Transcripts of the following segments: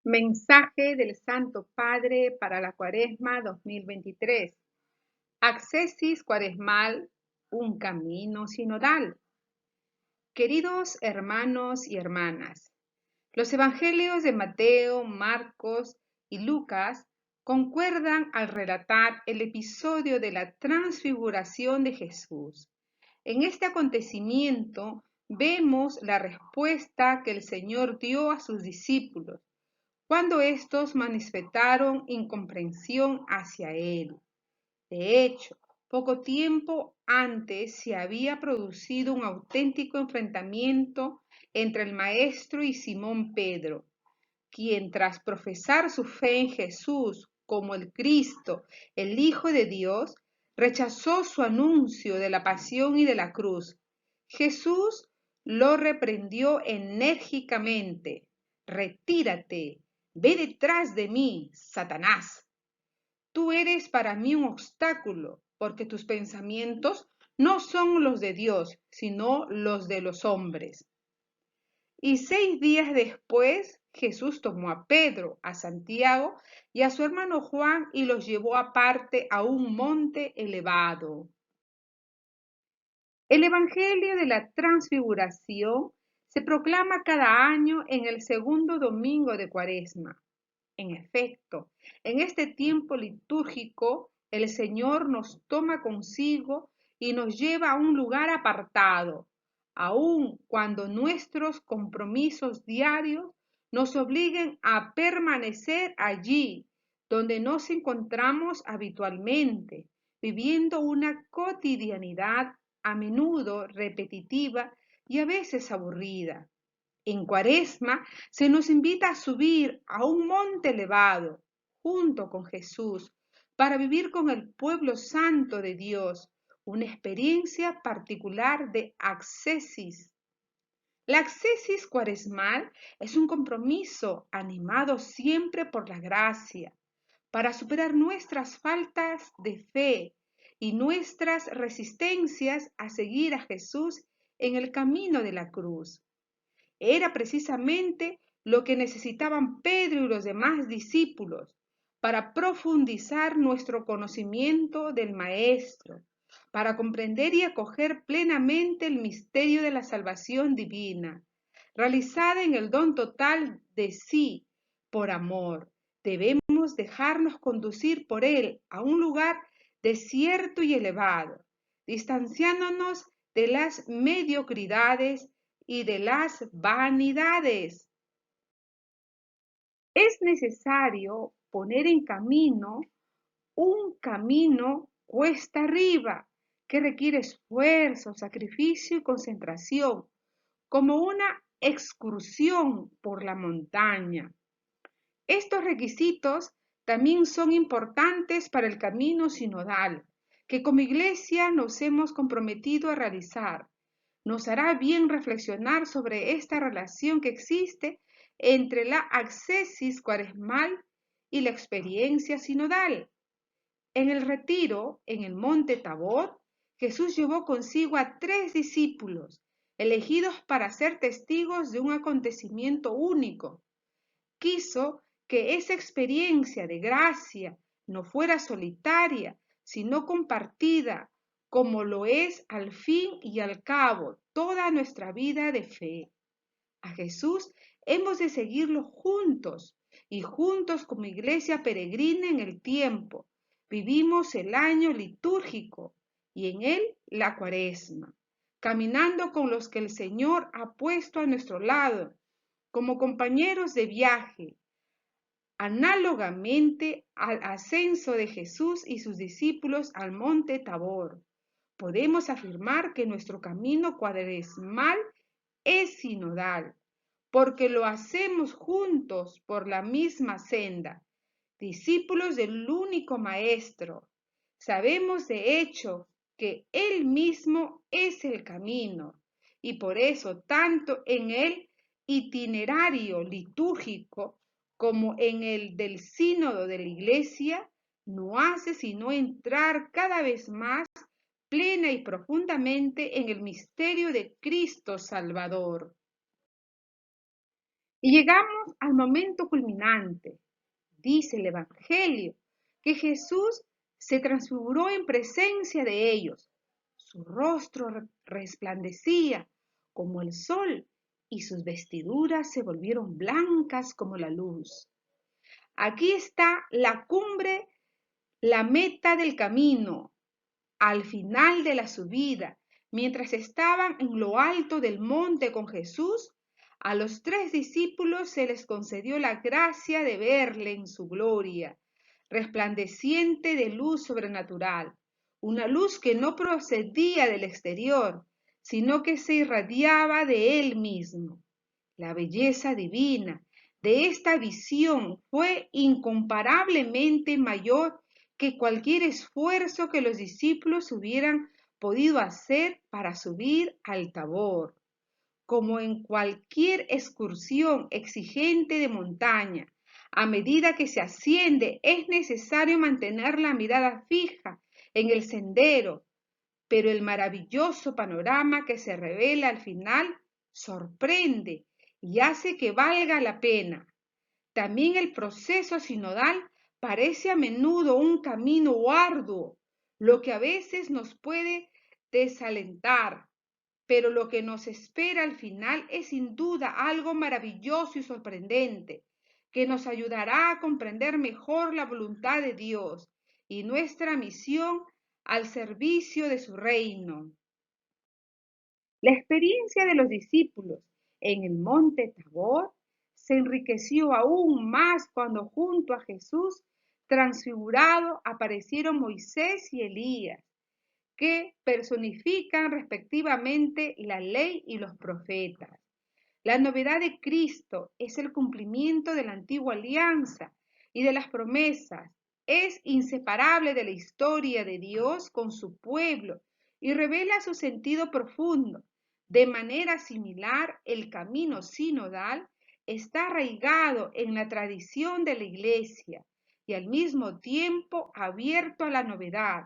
Mensaje del Santo Padre para la Cuaresma 2023. Accesis Cuaresmal, un camino sinodal. Queridos hermanos y hermanas, los evangelios de Mateo, Marcos y Lucas concuerdan al relatar el episodio de la transfiguración de Jesús. En este acontecimiento vemos la respuesta que el Señor dio a sus discípulos cuando éstos manifestaron incomprensión hacia él. De hecho, poco tiempo antes se había producido un auténtico enfrentamiento entre el Maestro y Simón Pedro, quien tras profesar su fe en Jesús como el Cristo, el Hijo de Dios, rechazó su anuncio de la pasión y de la cruz. Jesús lo reprendió enérgicamente. Retírate, ve detrás de mí, Satanás. Tú eres para mí un obstáculo, porque tus pensamientos no son los de Dios, sino los de los hombres. Y 6 días después, Jesús tomó a Pedro, a Santiago y a su hermano Juan y los llevó aparte a un monte elevado. El Evangelio de la Transfiguración se proclama cada año en el segundo domingo de Cuaresma. En efecto, en este tiempo litúrgico, el Señor nos toma consigo y nos lleva a un lugar apartado, aun cuando nuestros compromisos diarios nos obliguen a permanecer allí donde nos encontramos habitualmente, viviendo una cotidianidad a menudo repetitiva y a veces aburrida. En Cuaresma se nos invita a subir a un monte elevado junto con Jesús para vivir con el pueblo santo de Dios una experiencia particular de accesis. La accesis cuaresmal es un compromiso animado siempre por la gracia para superar nuestras faltas de fe y nuestras resistencias a seguir a Jesús en el camino de la cruz. Era precisamente lo que necesitaban Pedro y los demás discípulos para profundizar nuestro conocimiento del Maestro, para comprender y acoger plenamente el misterio de la salvación divina, realizada en el don total de sí, por amor. Debemos dejarnos conducir por Él a un lugar desierto y elevado, distanciándonos de las mediocridades y de las vanidades. Es necesario poner en camino un camino cuesta arriba que requiere esfuerzo, sacrificio y concentración, como una excursión por la montaña. Estos requisitos también son importantes para el camino sinodal, que como Iglesia nos hemos comprometido a realizar. Nos hará bien reflexionar sobre esta relación que existe entre la accesis cuaresmal y la experiencia sinodal. En el retiro, en el monte Tabor, Jesús llevó consigo a 3 discípulos, elegidos para ser testigos de un acontecimiento único. Quiso que esa experiencia de gracia no fuera solitaria, sino compartida, como lo es al fin y al cabo toda nuestra vida de fe. A Jesús hemos de seguirlo juntos y juntos como iglesia peregrina en el tiempo. Vivimos el año litúrgico y en él la Cuaresma, caminando con los que el Señor ha puesto a nuestro lado, como compañeros de viaje, análogamente al ascenso de Jesús y sus discípulos al monte Tabor. Podemos afirmar que nuestro camino cuaresmal es sinodal, porque lo hacemos juntos por la misma senda, discípulos del único Maestro. Sabemos de hecho que Él mismo es el camino, y por eso tanto en el itinerario litúrgico como en el del sínodo de la Iglesia, no hace sino entrar cada vez más plena y profundamente en el misterio de Cristo Salvador. Y llegamos al momento culminante. Dice el Evangelio que Jesús se transfiguró en presencia de ellos. Su rostro resplandecía como el sol y sus vestiduras se volvieron blancas como la luz. Aquí está la cumbre, la meta del camino, al final de la subida, mientras estaban en lo alto del monte con Jesús, a los 3 discípulos se les concedió la gracia de verle en su gloria, resplandeciente de luz sobrenatural, una luz que no procedía del exterior, sino que se irradiaba de él mismo. La belleza divina de esta visión fue incomparablemente mayor que cualquier esfuerzo que los discípulos hubieran podido hacer para subir al Tabor. Como en cualquier excursión exigente de montaña, a medida que se asciende es necesario mantener la mirada fija en el sendero, pero el maravilloso panorama que se revela al final sorprende y hace que valga la pena. También el proceso sinodal parece a menudo un camino arduo, lo que a veces nos puede desalentar, pero lo que nos espera al final es sin duda algo maravilloso y sorprendente, que nos ayudará a comprender mejor la voluntad de Dios y nuestra misión al servicio de su reino. La experiencia de los discípulos en el monte Tabor se enriqueció aún más cuando junto a Jesús transfigurado aparecieron Moisés y Elías, que personifican respectivamente la ley y los profetas. La novedad de Cristo es el cumplimiento de la antigua alianza y de las promesas. Es inseparable de la historia de Dios con su pueblo y revela su sentido profundo. De manera similar, el camino sinodal está arraigado en la tradición de la Iglesia y al mismo tiempo abierto a la novedad.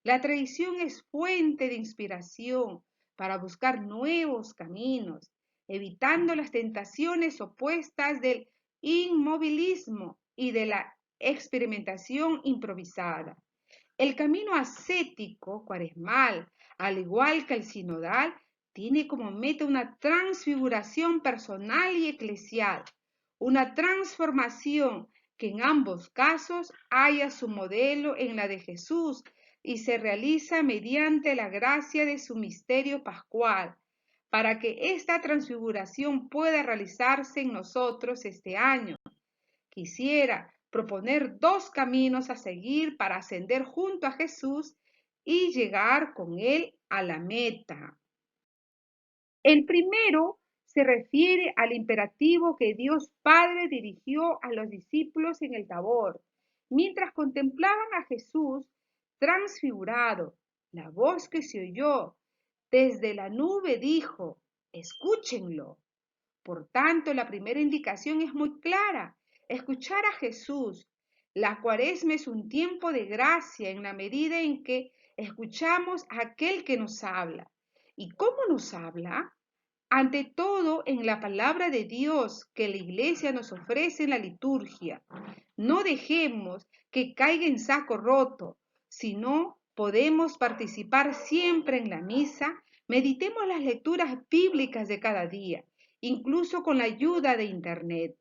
La tradición es fuente de inspiración para buscar nuevos caminos, evitando las tentaciones opuestas del inmovilismo y de la experimentación improvisada. El camino ascético cuaresmal, al igual que el sinodal, tiene como meta una transfiguración personal y eclesial, una transformación que en ambos casos halla su modelo en la de Jesús y se realiza mediante la gracia de su misterio pascual, para que esta transfiguración pueda realizarse en nosotros este año. Quisiera proponer 2 caminos a seguir para ascender junto a Jesús y llegar con Él a la meta. El primero se refiere al imperativo que Dios Padre dirigió a los discípulos en el Tabor, mientras contemplaban a Jesús transfigurado. La voz que se oyó desde la nube dijo: escúchenlo. Por tanto, la primera indicación es muy clara: escuchar a Jesús. La cuaresma es un tiempo de gracia en la medida en que escuchamos a aquel que nos habla. ¿Y cómo nos habla? Ante todo, en la palabra de Dios que la Iglesia nos ofrece en la liturgia. No dejemos que caiga en saco roto, sino podemos participar siempre en la misa. Meditemos las lecturas bíblicas de cada día, incluso con la ayuda de Internet.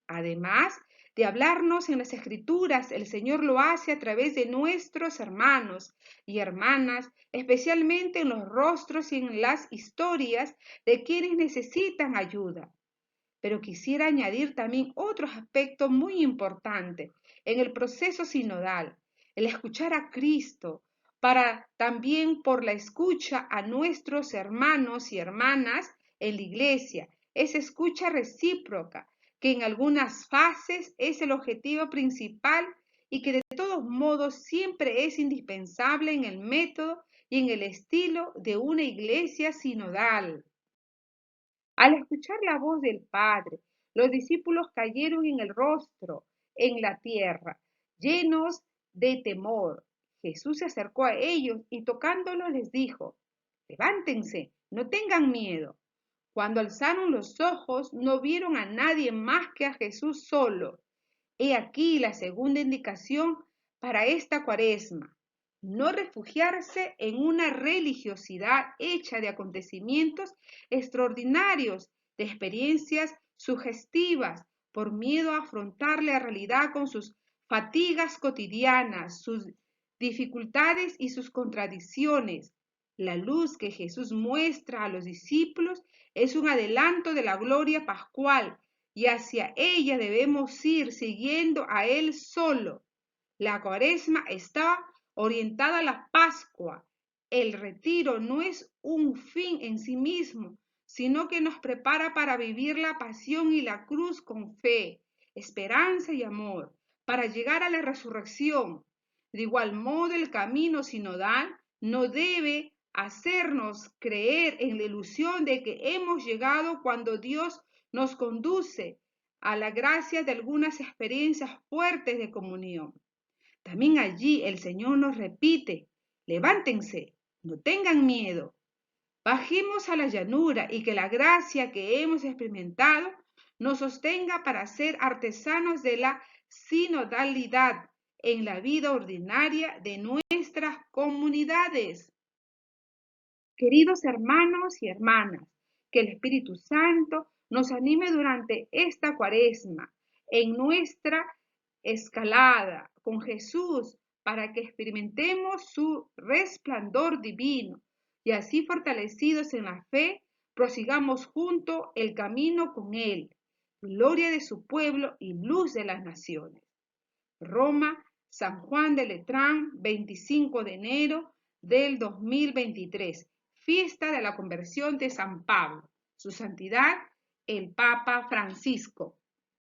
Además de hablarnos en las Escrituras, el Señor lo hace a través de nuestros hermanos y hermanas, especialmente en los rostros y en las historias de quienes necesitan ayuda. Pero quisiera añadir también otros aspectos muy importantes en el proceso sinodal: el escuchar a Cristo, para también por la escucha a nuestros hermanos y hermanas en la iglesia, esa escucha recíproca, que en algunas fases es el objetivo principal y que de todos modos siempre es indispensable en el método y en el estilo de una iglesia sinodal. Al escuchar la voz del Padre, los discípulos cayeron en el rostro, en la tierra, llenos de temor. Jesús se acercó a ellos y tocándolos les dijo: levántense, no tengan miedo. Cuando alzaron los ojos, no vieron a nadie más que a Jesús solo. He aquí la segunda indicación para esta Cuaresma: no refugiarse en una religiosidad hecha de acontecimientos extraordinarios, de experiencias sugestivas, por miedo a afrontar la realidad con sus fatigas cotidianas, sus dificultades y sus contradicciones. La luz que Jesús muestra a los discípulos es un adelanto de la gloria pascual, y hacia ella debemos ir siguiendo a Él solo. La Cuaresma está orientada a la Pascua. El retiro no es un fin en sí mismo, sino que nos prepara para vivir la pasión y la cruz con fe, esperanza y amor, para llegar a la resurrección. De igual modo, el camino sinodal no debe hacernos creer en la ilusión de que hemos llegado cuando Dios nos conduce a la gracia de algunas experiencias fuertes de comunión. También allí el Señor nos repite: levántense, no tengan miedo, bajemos a la llanura y que la gracia que hemos experimentado nos sostenga para ser artesanos de la sinodalidad en la vida ordinaria de nuestras comunidades. Queridos hermanos y hermanas, que el Espíritu Santo nos anime durante esta Cuaresma en nuestra escalada con Jesús, para que experimentemos su resplandor divino y así, fortalecidos en la fe, prosigamos junto el camino con Él, gloria de su pueblo y luz de las naciones. Roma, San Juan de Letrán, 25 de enero del 2023, fiesta de la conversión de San Pablo, su santidad el Papa Francisco.